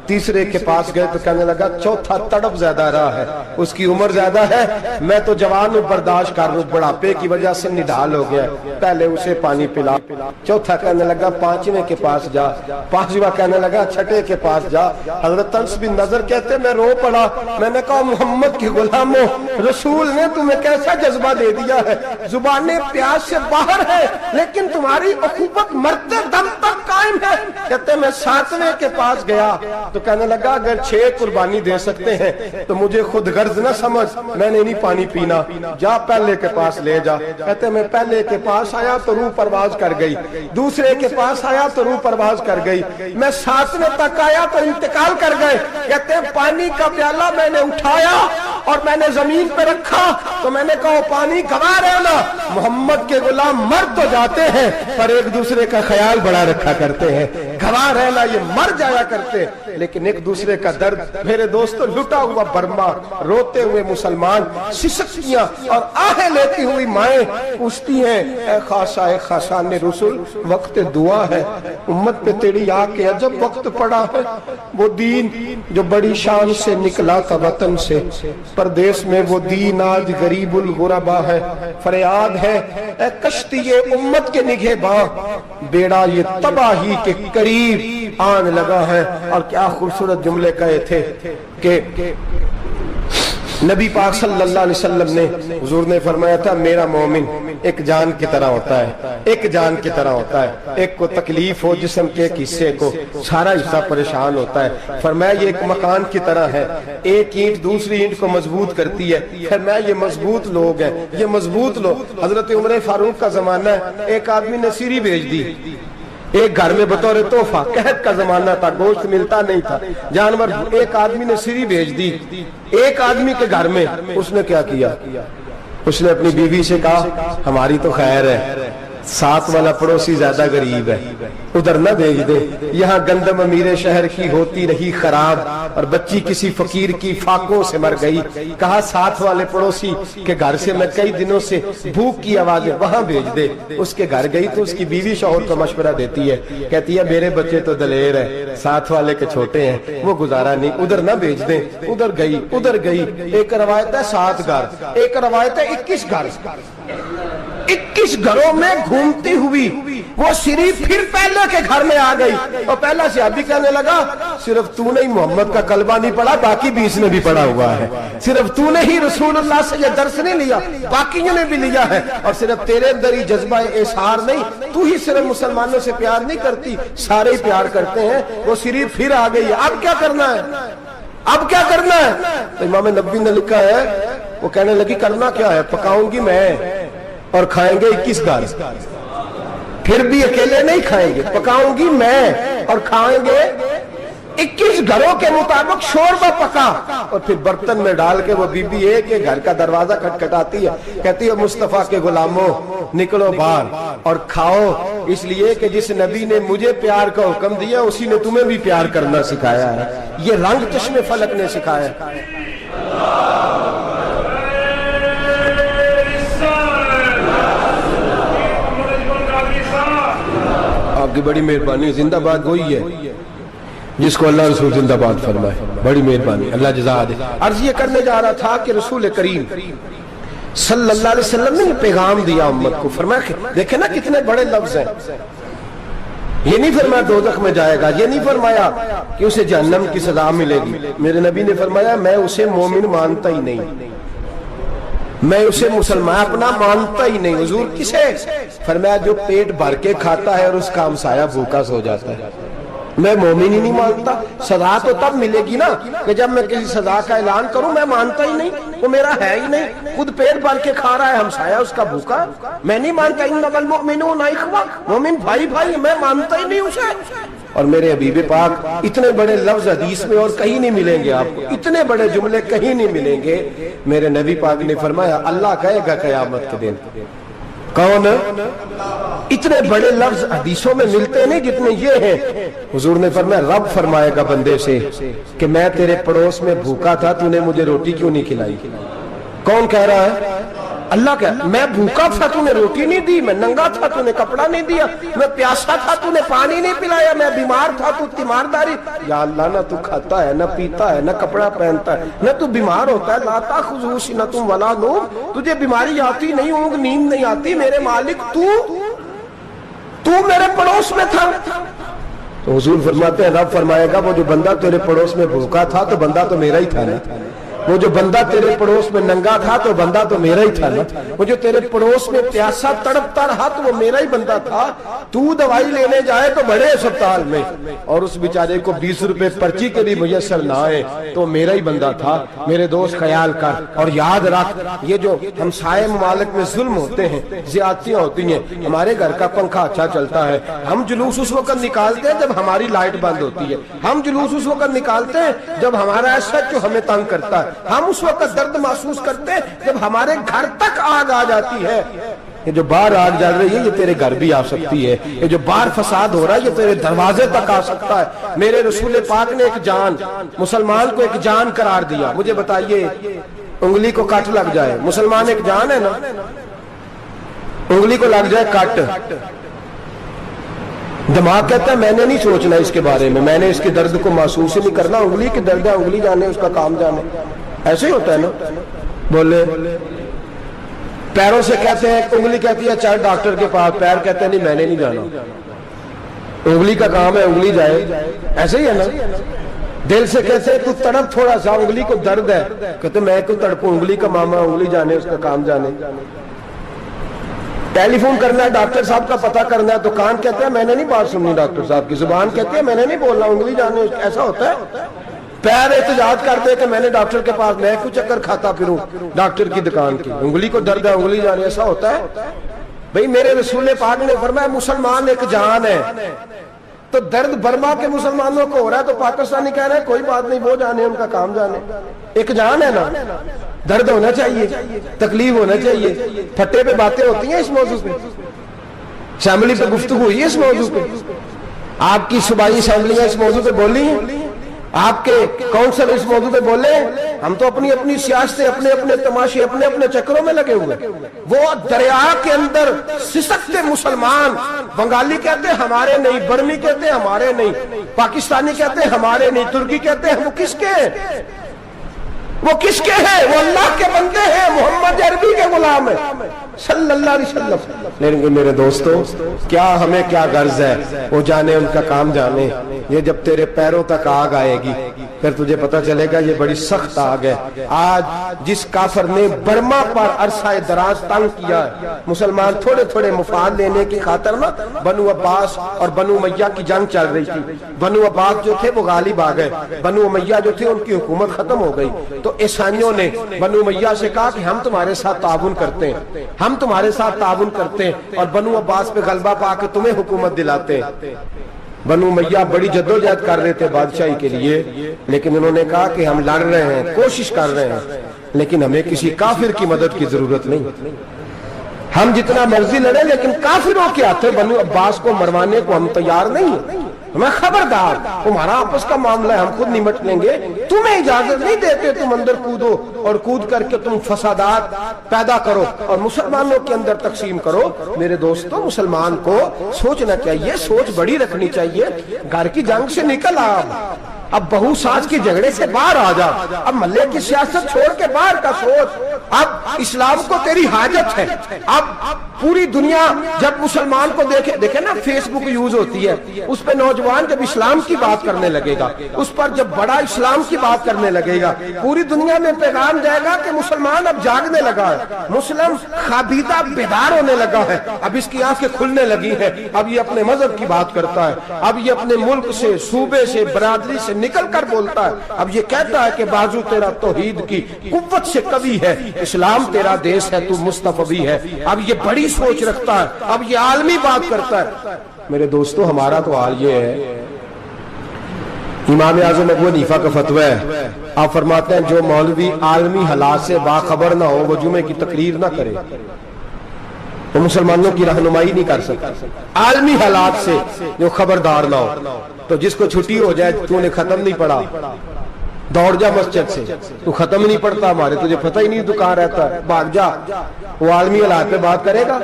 تیسرے کے پاس گئے تو کہنے لگا چوتھا تڑپ زیادہ رہا ہے, اس کی عمر زیادہ ہے, میں تو جوان ہوں, برداشت کر لوں, بڑھاپے کی وجہ سے نڈھال ہو گیا, پہلے اسے پانی پلا. چوتھا کہنے لگا 5ویں کے پاس جا, 5واں کہنے لگا 6 کے پاس جا. حضرت انس بن نضر کہتے میں رو پڑا, میں نے کہا محمد کے غلاموں, رسول نے تمہیں کیسا جذبہ دے دیا ہے, زبانیں پیاس سے باہر ہے لیکن تمہاری اخوت مرتے دم تک قائم ہے. کہتے میں 7ویں کے پاس گیا تو کہنے لگا اگر 6 قربانی دے سکتے ہیں تو مجھے خود غرض نہ سمجھ, میں نے نہیں پانی پینا, جا پہلے کے پاس لے جا. کہتے میں پہلے کے پاس آیا تو روح پرواز کر گئی, دوسرے کے پاس آیا تو روح پرواز کر گئی, میں 7ویں تک آیا تو انتقال کر گئے. کہتے ہیں پانی کا پیالہ میں نے اٹھایا اور میں نے زمین پہ رکھا تو میں نے کہا پانی گوا رہنا, محمد کے غلام مر تو جاتے ہیں پر ایک دوسرے کا خیال بڑا رکھا کرتے ہیں, گوا رہنا یہ مر جایا کرتے لیکن ایک دوسرے کا درد. میرے دوستو لٹا ہوا برما, روتے ہوئے مسلمان, سسکیاں اور آہیں لیتی ہوئی مائیں پوچھتی ہیں اے خاصا اے خاصان رسول, وقت دعا ہے, امت پہ تیری آ کے عجب وقت پڑا ہے. وہ دین جو بڑی شان سے نکلا تھا وطن سے, پردیس میں وہ دین آج غریب الغربا ہے. فریاد ہے اے کشتی امت کے نگہباں, بیڑا یہ تباہی کے قریب آن لگا ہے. اور کیا خوبصورت جملے کہے تھے کہ نبی پاک صلی اللہ علیہ وسلم نے, حضور نے فرمایا تھا میرا مومن ایک جان کی طرح ہوتا ہے, ایک جان کی طرح ہوتا ہے, ایک کو تکلیف ہو جسم کے ایک حصے کو سارا حصہ پریشان ہوتا ہے. فرمایا یہ ایک مکان کی طرح ہے, ایک اینٹ دوسری اینٹ کو مضبوط کرتی ہے. فرمایا یہ مضبوط لوگ ہیں, یہ مضبوط لوگ. حضرت عمر فاروق کا زمانہ ہے, ایک آدمی نے سیری بھیج دی ایک گھر میں بطور تحفہ, قحط کا زمانہ تھا, گوشت ملتا نہیں تھا, جانور. ایک آدمی نے سیری بھیج دی ایک آدمی کے گھر میں. اس نے کیا کیا, اس نے اپنی بیوی سے کہا ہماری تو خیر ہے, ساتھ والا پڑوسی زیادہ غریب ہے، ادھر نہ بھیج دے. یہاں گندم امیر شہر کی ہوتی رہی خراب اور بچی کسی فقیر کی فاقوں سے مر گئی. کہا ساتھ والے پڑوسی کے گھر سے میں کئی دنوں سے بھوک کی آوازیں، وہاں بھیج دے. اس کے گھر گئی تو اس کی بیوی شوہر کو مشورہ دیتی ہے، کہتی ہے میرے بچے تو دلیر ہے، ساتھ والے کے چھوٹے ہیں، وہ گزارا نہیں، ادھر نہ بھیج دیں. ادھر گئی. ایک روایت ہے 7 گھر، ایک روایت ہے 21 گھر. 21 گھروں میں گھومتی ہوئی وہ صرف پھر پہلے کے گھر میں آ گئی. اور پہلا صحابی کہنے لگا صرف تو نے ہی محمد کا کلمہ نہیں پڑھا، باقی 20 نے بھی پڑھا ہوا ہے. صرف تو نے ہی رسول اللہ سے یہ درس نہیں لیا، باقیوں نے بھی لیا ہے. اور صرف تیرے اندر ہی جذبہ اظہار نہیں، تو ہی صرف مسلمانوں سے پیار نہیں کرتی، سارے ہی پیار کرتے ہیں. وہ صرف پھر آ گئی. اب کیا کرنا ہے؟ اب کیا کرنا ہے؟ تو امام نبوی نے لکھا ہے، وہ کہنے لگی کرنا کیا ہے؟ پکاؤں گی میں اور کھائیں گے 21 گھر. پھر بھی اکیلے نہیں کھائیں گے، پکاؤں گی میں اور کھائیں گے 21 گھروں کے مطابق شوربہ پکا. اور پھر برتن میں ڈال کے وہ بی بی ایک گھر کا دروازہ کھٹکھٹاتی ہے، کہتی ہے مصطفیٰ کے غلاموں نکلو باہر اور کھاؤ، اس لیے کہ جس نبی نے مجھے پیار کا حکم دیا اسی نے تمہیں بھی پیار کرنا سکھایا ہے. یہ رنگ چشم فلک نے سکھایا ہے. آپ کی بڑی مہربانی. زندہ باد وہی ہے جس کو اللہ رسول زندہ باد فرمائے. بڑی مہربانی، اللہ جزا دے. عرض یہ کرنے جا رہا تھا کہ رسول کریم صلی اللہ علیہ وسلم نے پیغام دیا امت کو. فرمایا دیکھیں نا کتنے بڑے لفظ ہیں. یہ نہیں فرمایا دوزخ میں جائے گا، یہ نہیں فرمایا کہ اسے جہنم کی سزا ملے گی. میرے نبی نے فرمایا میں اسے مومن مانتا ہی نہیں، میں اسے مسلمان اپنا مانتا ہی نہیں. حضور کسے؟ فرمایا جو پیٹ بھر کے کھاتا ہے اور اس کا ہمسایہ بھوکا سو جاتا ہے. میں مومن ہی نہیں مانتا. سزا تو تب ملے گی نا کہ جب میں کسی سزا کا اعلان کروں. میں مانتا ہی نہیں، وہ میرا ہے ہی نہیں. خود پیٹ بھر کے کھا رہا ہے، ہمسایہ اس کا بھوکا. میں نہیں مانتا انما المؤمنون اخوہ، مومن بھائی بھائی. میں مانتا ہی نہیں اسے. اور میرے حبیب پاک اتنے بڑے لفظ حدیث میں اور کہیں نہیں ملیں گے آپ کو، اتنے بڑے جملے کہیں نہیں ملیں گے. میرے نبی پاک نے فرمایا اللہ کہے گا قیامت کے دن. کون؟ اتنے بڑے لفظ حدیثوں میں ملتے نہیں جتنے یہ ہیں. حضور نے فرمایا رب فرمائے گا بندے سے کہ میں تیرے پڑوس میں بھوکا تھا، تو نے مجھے روٹی کیوں نہیں کھلائی؟ کون کہہ رہا ہے؟ اللہ کہہ میں بھوکا تھا تو نے روٹی نہیں دی، میں ننگا تھا تو نے کپڑا نہیں دیا، میں پیاسا تھا تو نے پانی نہیں پلایا، میں بیمار تھا تو تیمارداری. یا اللہ نہ تو کھاتا ہے، نہ پیتا ہے، نہ کپڑا پہنتا ہے، نہ تو بیمار ہوتا ہے. لا تاخذہ سنۃ ولا نوم، تجھے بیماری آتی نہیں، اونگ نیند نہیں آتی. میرے مالک تو میرے پڑوس میں تھا. تو حضور فرماتے ہیں رب فرمائے گا وہ جو بندہ تیرے پڑوس میں بھوکا تھا تو بندہ تو میرا ہی تھا نا. وہ جو بندہ تیرے پڑوس میں ننگا تھا تو بندہ تو میرا ہی تھا نا. وہ جو تیرے پڑوس میں پیاسا تڑپتا رہا تو وہ میرا ہی بندہ تھا. تو دوائی لینے جائے تو بڑے اسپتال میں اور اس بیچارے کو 20 روپے پرچی کے بھی میسر نہ آئے تو میرا ہی بندہ تھا. میرے دوست خیال کر اور یاد رکھ یہ جو ہمسائے ممالک میں ظلم ہوتے ہیں، زیادتیاں ہوتی ہیں. ہمارے گھر کا پنکھا اچھا چلتا ہے، ہم جلوس اس وقت نکالتے ہیں جب ہماری لائٹ بند ہوتی ہے. ہم جلوس اس وقت نکالتے ہیں جب ہمارا ایسا جو ہمیں تنگ کرتا ہے. ہم اس وقت درد محسوس کرتے ہیں جب ہمارے گھر تک آگ آ جاتی ہے. یہ جو باہر آگ جل رہی ہے یہ تیرے گھر بھی آ سکتی ہے. یہ جو باہر فساد ہو رہا ہے یہ تیرے دروازے تک آ سکتا ہے. میرے رسول پاک نے ایک جان، مسلمان کو ایک جان قرار دیا. مجھے بتائیے انگلی کو کٹ لگ جائے، مسلمان ایک جان ہے نا. انگلی کو لگ جائے کٹ، دماغ کہتا ہے میں نے نہیں سوچنا اس کے بارے میں نے اس کے درد کو محسوس ہی نہیں کرنا. انگلی کی درد ہے، انگلی جانے اس کا کام جانے. ایسے ہی ہوتا ہے نا. بولے پیروں سے کہتے ہیں، انگلی کہتی ہے چل ڈاکٹر کے پاس، پیر کہتے ہیں نہیں میں نے نہیں جانا. انگلی کا کام ہے انگلی جائے. ایسے ہی ہے نا. دل سے کہتے ہیں تو تڑپ تھوڑا سا، انگلی کو درد ہے، کہتے میں کو تڑپوں، انگلی کا ماما، انگلی جانے اس کا کام جانے. ٹیلی فون کرنا ہے ڈاکٹر صاحب کا پتہ کرنا ہے تو کان کہتے ہیں میں نے نہیں بات سننی ڈاکٹر صاحب کی، زبان کہتی ہے میں نے نہیں بولنا، انگلی جانے. ایسا ہوتا ہے. پیر احتجاج کرتے کہ میں نے ڈاکٹر کے پاس میں کیوں چکر کھاتا پھروں ڈاکٹر کی دکان کی. انگلی کو درد ہے انگلی جانے. ایسا ہوتا ہے بھئی. میرے رسول پاک نے فرمایا مسلمان ایک جان ہے. تو درد برما کے مسلمانوں کو ہو رہا ہے تو پاکستانی کہہ رہے ہیں کوئی بات نہیں وہ جانے ان کا کام جانے. ایک جان ہے نا. درد ہونا چاہیے، تکلیف ہونا چاہیے. پھٹے پہ باتیں ہوتی ہیں اس موضوع پہ. اسمبلی پہ گفتگو ہوئی ہے اس موضوع پہ؟ آپ کی صوبائی اسمبلیاں اس موضوع پہ بولی ہیں؟ آپ کے کونسل اس موضوع پہ بولے؟ ہم تو اپنی اپنی سیاستیں، اپنے اپنے تماشے، اپنے اپنے چکروں میں لگے ہوئے. وہ دریا کے اندر سسکتے مسلمان، بنگالی کہتے ہیں ہمارے نہیں، برمی کہتے ہیں ہمارے نہیں، پاکستانی کہتے ہیں ہمارے نہیں، ترکی کہتے ہیں. وہ کس کے ہیں؟ وہ کس کے ہیں؟ وہ اللہ کے بندے ہیں، محمد عربی کے غلام ہیں صلی اللہ علیہ وسلم. لیکن میرے دوستو، کیا ہمیں کیا غرض ہے؟ وہ جانے، ان کا کام جانے. یہ جب تیرے پیروں تک آگ آئے گی پھر تجھے پتا چلے گا یہ بڑی سخت آگ ہے. آج جس کافر نے برما پر عرصہ دراز تنگ کیا ہے، مسلمان تھوڑے تھوڑے مفاد لینے کی خاطر نا، بنو عباس اور بنو امیہ کی جنگ چل رہی تھی. بنو عباس جو تھے وہ غالب آ گئے، بنو امیہ جو تھے ان کی حکومت ختم ہو گئی. تو عیسائیوں نے بنو امیہ سے کہا کہ ہم تمہارے ساتھ تعاون کرتے ہیں، ہم تمہارے ساتھ تعاون کرتے ہیں اور بنو عباس پہ غلبہ پا کے تمہیں حکومت دلاتے ہیں. بنو امیہ بڑی جدوجہد کر رہے تھے بادشاہی کے لیے، لیکن انہوں نے کہا کہ ہم لڑ رہے ہیں، کوشش کر رہے ہیں، لیکن ہمیں کسی کافر کی مدد کی ضرورت نہیں. ہم جتنا مرضی لڑیں لیکن کافروں کے ہاتھوں بنو عباس کو مروانے کو ہم تیار نہیں ہیں. ہمیں خبردار، تمہارا آپس کا معاملہ ہے، ہم خود نمٹ لیں گے، تمہیں اجازت نہیں دیتے تم اندر کودو اور کود کر کے تم فسادات پیدا کرو اور مسلمانوں کے اندر تقسیم کرو. میرے دوستو، مسلمان کو سوچنا چاہیے، سوچ بڑی رکھنی چاہیے. گھر کی جنگ سے نکل آ، اب بہو ساز کے جھگڑے سے باہر آ جا، اب محلے کی سیاست چھوڑ کے باہر کا سوچ. اب اسلام کو تیری حاجت ہے. اب پوری دنیا جب مسلمان کو دیکھے نا، فیس بک یوز ہوتی ہے، اس پہ نوجوان جب اسلام کی بات کرنے لگے گا، اس پر جب بڑا اسلام کی بات کرنے لگے گا، پوری دنیا میں پیغام جائے گا کہ مسلمان اب جاگنے لگا ہے، مسلم خابیدہ بیدار ہونے لگا ہے، اب اس کی آنکھیں کھلنے لگی ہیں، اب یہ اپنے مذہب کی بات کرتا ہے، اب یہ اپنے ملک سے، صوبے سے، برادری سے نکل کر بولتا ہے. اب یہ کہتا ہے کہ بازو تیرا توحید کی قوت سے قوی ہے، اسلام تیرا دیس ہے، تو مصطفی ہے. اب یہ بڑی سوچ رکھتا ہے، اب یہ عالمی بات کرتا ہے. میرے دوستو، ہمارا تو حال یہ ہے. امام اعظم ابو حنیفہ کا فتویٰ ہے، آپ فرماتے ہیں جو مولوی عالمی حالات سے باخبر نہ ہو وہ جمعے کی تقریر نہ کرے، وہ مسلمانوں کی رہنمائی نہیں کر سکتا. عالمی حالات سے جو خبردار نہ ہو، تو جس کو چھٹی ہو جائے، تو نے ختم نہیں پڑھا، دوڑ جا مسجد سے، تو ختم نہیں پڑھتا، ہمارے تجھے پتہ ہی نہیں تو کہاں رہتا ہے، بھاگ جا. وہ عالمی حالات پہ بات کرے گا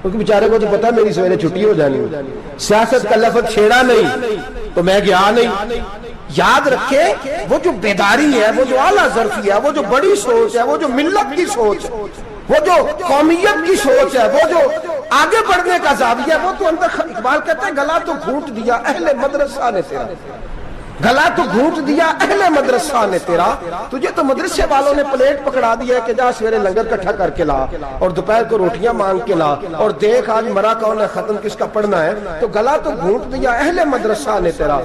کیونکہ بیچارے کو تو پتا میری سویرے چھٹی ہو جانی. سیاست کا لفظ چھیڑا نہیں تو میں گیا نہیں. یاد رکھے، وہ جو بیداری ہے، وہ جو اعلیٰ ظرفی ہے، وہ جو بڑی سوچ ہے، وہ جو ملت کی سوچ ہے، وہ جو قومیت کی سوچ ہے، وہ جو آگے بڑھنے کا زاویہ ہے، وہ تو اندر. اقبال کہتا ہے گلا تو گھونٹ دیا اہل مدرسہ نے تیرا، گلا تو گھونٹ دیا اہل مدرسہ نے تیرا. تجھے تو مدرسے والوں نے پلیٹ پکڑا دیا ہے کہ جا سویرے لنگر کٹھا کر کے لا اور دوپہر کو روٹیاں مانگ کے لا اور دیکھ آج مرا کون ہے، ختم کس کا پڑھنا ہے. تو گلا تو گھونٹ دیا اہل مدرسہ نے تیرا،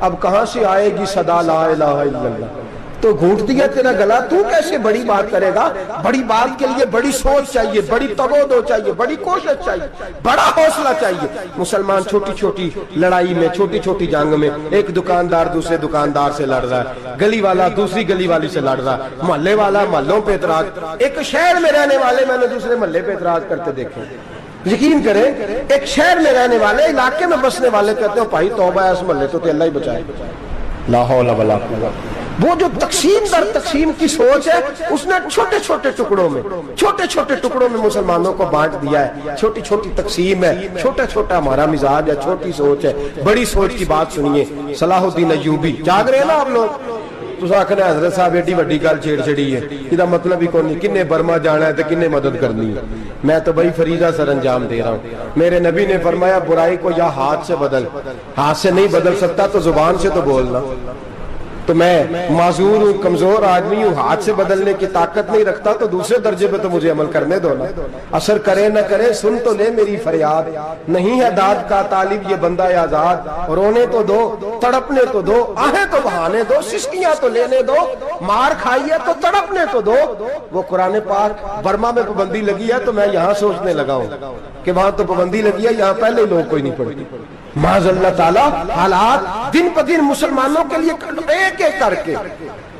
اب کہاں سے آئے گی صدا لا الہ الا اللہ. تو گھونٹ دیا تیرا گلا، تو کیسے بڑی بات کرے گا؟ بڑی بات کے لیے بڑی سوچ چاہیے، بڑی تگودو چاہیے، بڑی کوشش چاہیے، بڑا حوصلہ چاہیے. مسلمان چھوٹی چھوٹی لڑائی میں، چھوٹی چھوٹی جنگ میں، ایک دکاندار دوسرے دکاندار سے لڑ رہا ہے، گلی والا دوسری گلی والی سے لڑ رہا ہے، محلے والا محلوں پہ اعتراض. ایک شہر میں رہنے والے میں نے دوسرے محلے پہ اعتراض کرتے دیکھے. یقین کریں، ایک شہر میں رہنے والے، علاقے میں بسنے والے کہتے ہیں بھائی توبہ ہے اس محلے تو اللہ ہی بچائے. لا حول ولا قوت. وہ جو تقسیم در تقسیم کی سوچ ہے، اس نے چھوٹے چھوٹے ٹکڑوں میں مسلمانوں کو بانٹ دیا ہے. چھوٹی چھوٹی تقسیم ہے، چھوٹا چھوٹا ہمارا مزاج ہے، چھوٹی سوچ ہے. بڑی سوچ کی بات سنیے. صلاح الدین ایوبی، جاگ رہے ہیں نا آپ لوگ؟ تو آخر حضرت صاحب ایڈی وڈی گل چھیڑ چھڑی ہے، یہ مطلب ہی کون نہیں. کنے برما جانا ہے تو کنے مدد کرنی ہے. میں تو بھائی فریضہ سر انجام دے رہا ہوں. میرے نبی نے فرمایا برائی کو یا ہاتھ سے بدل، ہاتھ سے نہیں بدل سکتا تو زبان سے تو بولنا. تو میں معذور ہوں، کمزور آدمی ہوں، ہاتھ سے بدلنے کی طاقت نہیں رکھتا، تو دوسرے درجے پہ تو مجھے عمل کرنے دو نا. اثر کرے نہ کرے سن تو لے میری فریاد، نہیں ہے داد کا طالب یہ بندہ آزاد. رونے تو دو، تڑپنے تو دو، آہیں تو بہانے دو، سسکیاں تو لینے دو، مار کھائیے تو تڑپنے تو دو. وہ قرآن پاک برما میں پابندی لگی ہے تو میں یہاں سوچنے لگا ہوں کہ وہاں تو پابندی لگی ہے، یہاں پہلے ہی لوگ کوئی نہیں پڑھتی. معاذ اللہ تعالیٰ حالات دن پہ دن مسلمانوں کے لیے ایک ایک کر کے.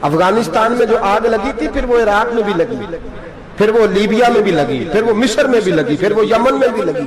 افغانستان میں جو آگ لگی تھی، پھر وہ عراق میں بھی لگی، پھر وہ لیبیا میں بھی لگی، پھر وہ مصر میں بھی لگی، پھر وہ یمن میں بھی لگی.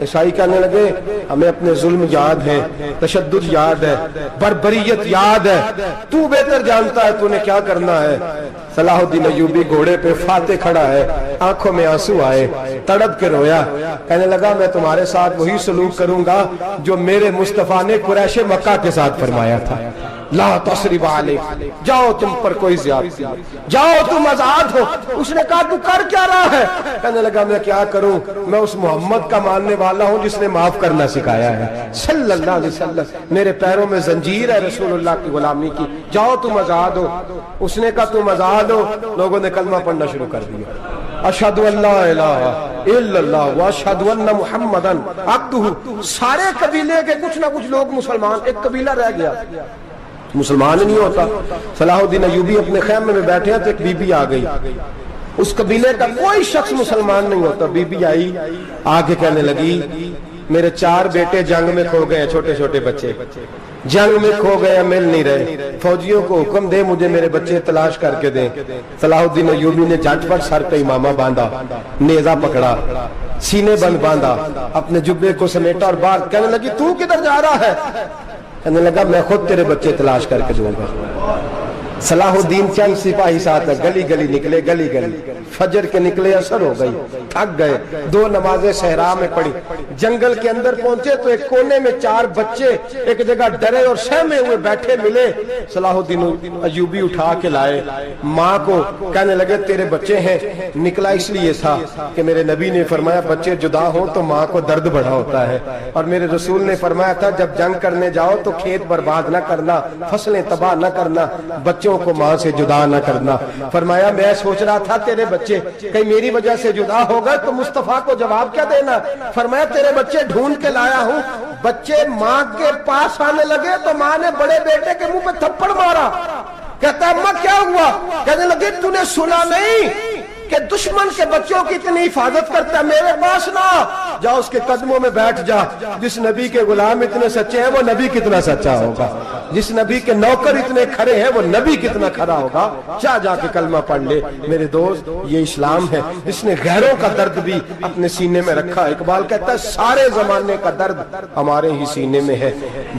عیسائی کہنے لگے ہمیں اپنے ظلم یاد ہے، تشدد یاد ہے، بربریت یاد ہے، تو بہتر جانتا ہے تو نے کیا کرنا ہے۔ صلاح الدین ایوبی گھوڑے پہ فاتح کھڑا ہے، آنکھوں میں آنسو آئے، تڑپ کے رویا، کہنے لگا میں تمہارے ساتھ وہی سلوک کروں گا جو میرے مصطفیٰ نے قریش مکہ کے ساتھ فرمایا تھا، لا تصریب علیک، جاؤ تم پر کوئی زیادتی، جاؤ تم آزاد ہو۔ اس نے کہا تو کر کیا رہا ہے؟ کہنے لگا میں کیا کروں، میں اس محمد کا ماننے والا ہوں جس نے معاف کرنا سکھایا ہے صلی اللہ علیہ وسلم، میرے پیروں میں زنجیر ہے رسول اللہ کی غلامی کی، جاؤ تم آزاد ہو۔ اس نے کہا تم آزاد ہو، لوگوں نے کلمہ پڑھنا شروع کر دیا، اشہد ان لا الہ الا اللہ واشہد ان محمدً عبدہ۔ سارے قبیلے کے کچھ نہ کچھ لوگ مسلمان، ایک قبیلہ رہ گیا مسلمان نہیں ہوتا۔ صلاح الدین ایوبی اپنے خیمے میں بیٹھے ہیں تو ایک بی بی آ گئی، اس قبیلے کا کوئی شخص مسلمان نہیں ہوتا۔ بی بی آئی، آگے کہنے لگی میرے 4 بیٹے جنگ میں کھو گئے، چھوٹے چھوٹے بچے جنگ میں کھو گئے، مل نہیں رہے، فوجیوں کو حکم دے مجھے میرے بچے تلاش کر کے دیں۔ صلاح الدین ایوبی نے جھٹ پر سر پہ امامہ باندھا، نیزہ پکڑا، سینے بند باندھا، اپنے جبے کو سمیٹا اور باہر کہنے لگی تو کدھر جا رہا ہے؟ کہنے لگا میں خود تیرے بچے تلاش کر کے دوں گا۔ صلاح الدین چند سپاہی ساتھ گلی گلی نکلے، گلی گلی فجر کے نکلے، اثر ہو گئی، تھک گئے، 2 نمازیں صحرا میں پڑھی، جنگل کے اندر پہنچے تو ایک کونے میں 4 بچے ایک جگہ ڈرے اور سہمے ہوئے بیٹھے ملے۔ صلاح الدین ایوبی اٹھا کے لائے، ماں کو کہنے لگے تیرے بچے ہیں، نکلا اس لیے تھا کہ میرے نبی نے فرمایا بچے جدا ہوں تو ماں کو درد بڑا ہوتا ہے، اور میرے رسول نے فرمایا تھا جب جنگ کرنے جاؤ تو کھیت برباد نہ کرنا، فصلیں تباہ نہ کرنا، بچوں کو ماں سے جدا نہ کرنا۔ فرمایا میں سوچ رہا تھا تیرے بچے کہیں میری وجہ سے جدا ہو گئے تو مصطفیٰ کو جواب کیا دینا۔ فرمایا تیرے بچے ڈھونڈ کے لایا ہوں۔ بچے ماں کے پاس آنے لگے تو ماں نے بڑے بیٹے کے منہ پہ تھپڑ مارا، کہتا اماں کیا ہوا؟ کہنے لگے تو نے سنا نہیں کہ دشمن کے بچوں کی اتنی حفاظت کرتا ہے، میرے پاس نہ جا، اس کے قدموں میں بیٹھ جا۔ جس نبی کے غلام اتنے سچے ہیں وہ نبی کتنا سچا ہوگا، جس نبی کے نوکر اتنے کھڑے ہیں وہ نبی کتنا کھڑا ہوگا، جا کے کلمہ پڑھ لے۔ میرے دوست یہ اسلام ہے جس نے غیروں کا درد بھی اپنے سینے میں رکھا۔ اقبال کہتا ہے سارے زمانے کا درد ہمارے ہی سینے میں ہے،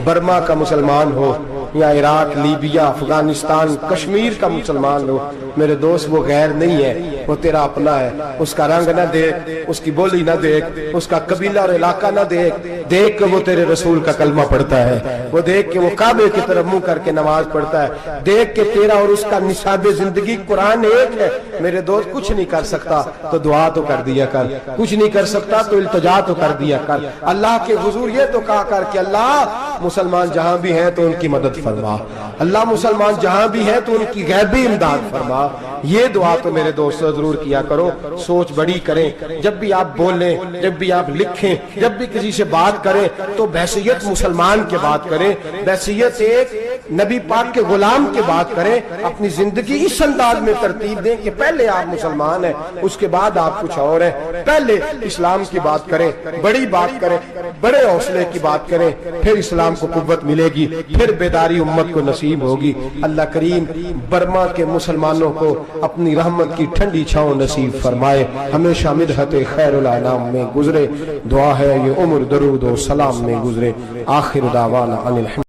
برما کا مسلمان ہو یا عراق، لیبیا، افغانستان، کشمیر کا مسلمان ہو، میرے دوست وہ غیر نہیں ہے، وہ تیرا اپنا ہے۔ اس کا رنگ نہ دیکھ، اس کی بولی نہ دیکھ، اس کا قبیلہ اور علاقہ نہ دیکھ، دیکھ کہ وہ تیرے رسول کا کلمہ پڑھتا ہے، وہ دیکھ کہ وہ کعبے کی طرف منہ کر کے نماز پڑھتا ہے، دیکھ کہ تیرا اور اس کا نصاب زندگی قرآن ایک ہے۔ میرے دوست کچھ نہیں کر سکتا تو دعا تو کر دیا کر، کچھ نہیں کر سکتا تو التجا تو کر دیا کر۔ اللہ کے حضور یہ تو کہا کر کہ اللہ مسلمان جہاں بھی ہیں تو ان کی مدد فرما، اللہ مسلمان جہاں بھی ہیں تو ان کی غیبی امداد فرما۔ یہ دعا تو میرے دوستوں ضرور کیا کرو، سوچ بڑی کریں، جب بھی آپ بولیں، جب بھی آپ لکھیں، جب بھی کسی سے بات کریں تو بحیثیت مسلمان کے بات کریں، بحیثیت ایک نبی پاک کے غلام کے بات کریں، اپنی زندگی اس انداز میں ترتیب دیں کہ پہلے آپ مسلمان ہیں، اس کے بعد آپ کچھ اور ہیں، پہلے اسلام کی بات کریں، بڑی بات کریں، بڑے حوصلے کی بات کریں، پھر اسلام کو قوت ملے گی، پھر بیداری امت کو نصیب ہوگی۔ اللہ کریم برما کے مسلمانوں کو اپنی رحمت کی ٹھنڈی چھاؤں نصیب فرمائے، ہمیشہ مدحت خیر الانام میں گزرے۔ دعا ہے یہ عمر درود و سلام میں گزرے۔ آخر دعوانا ان الحمد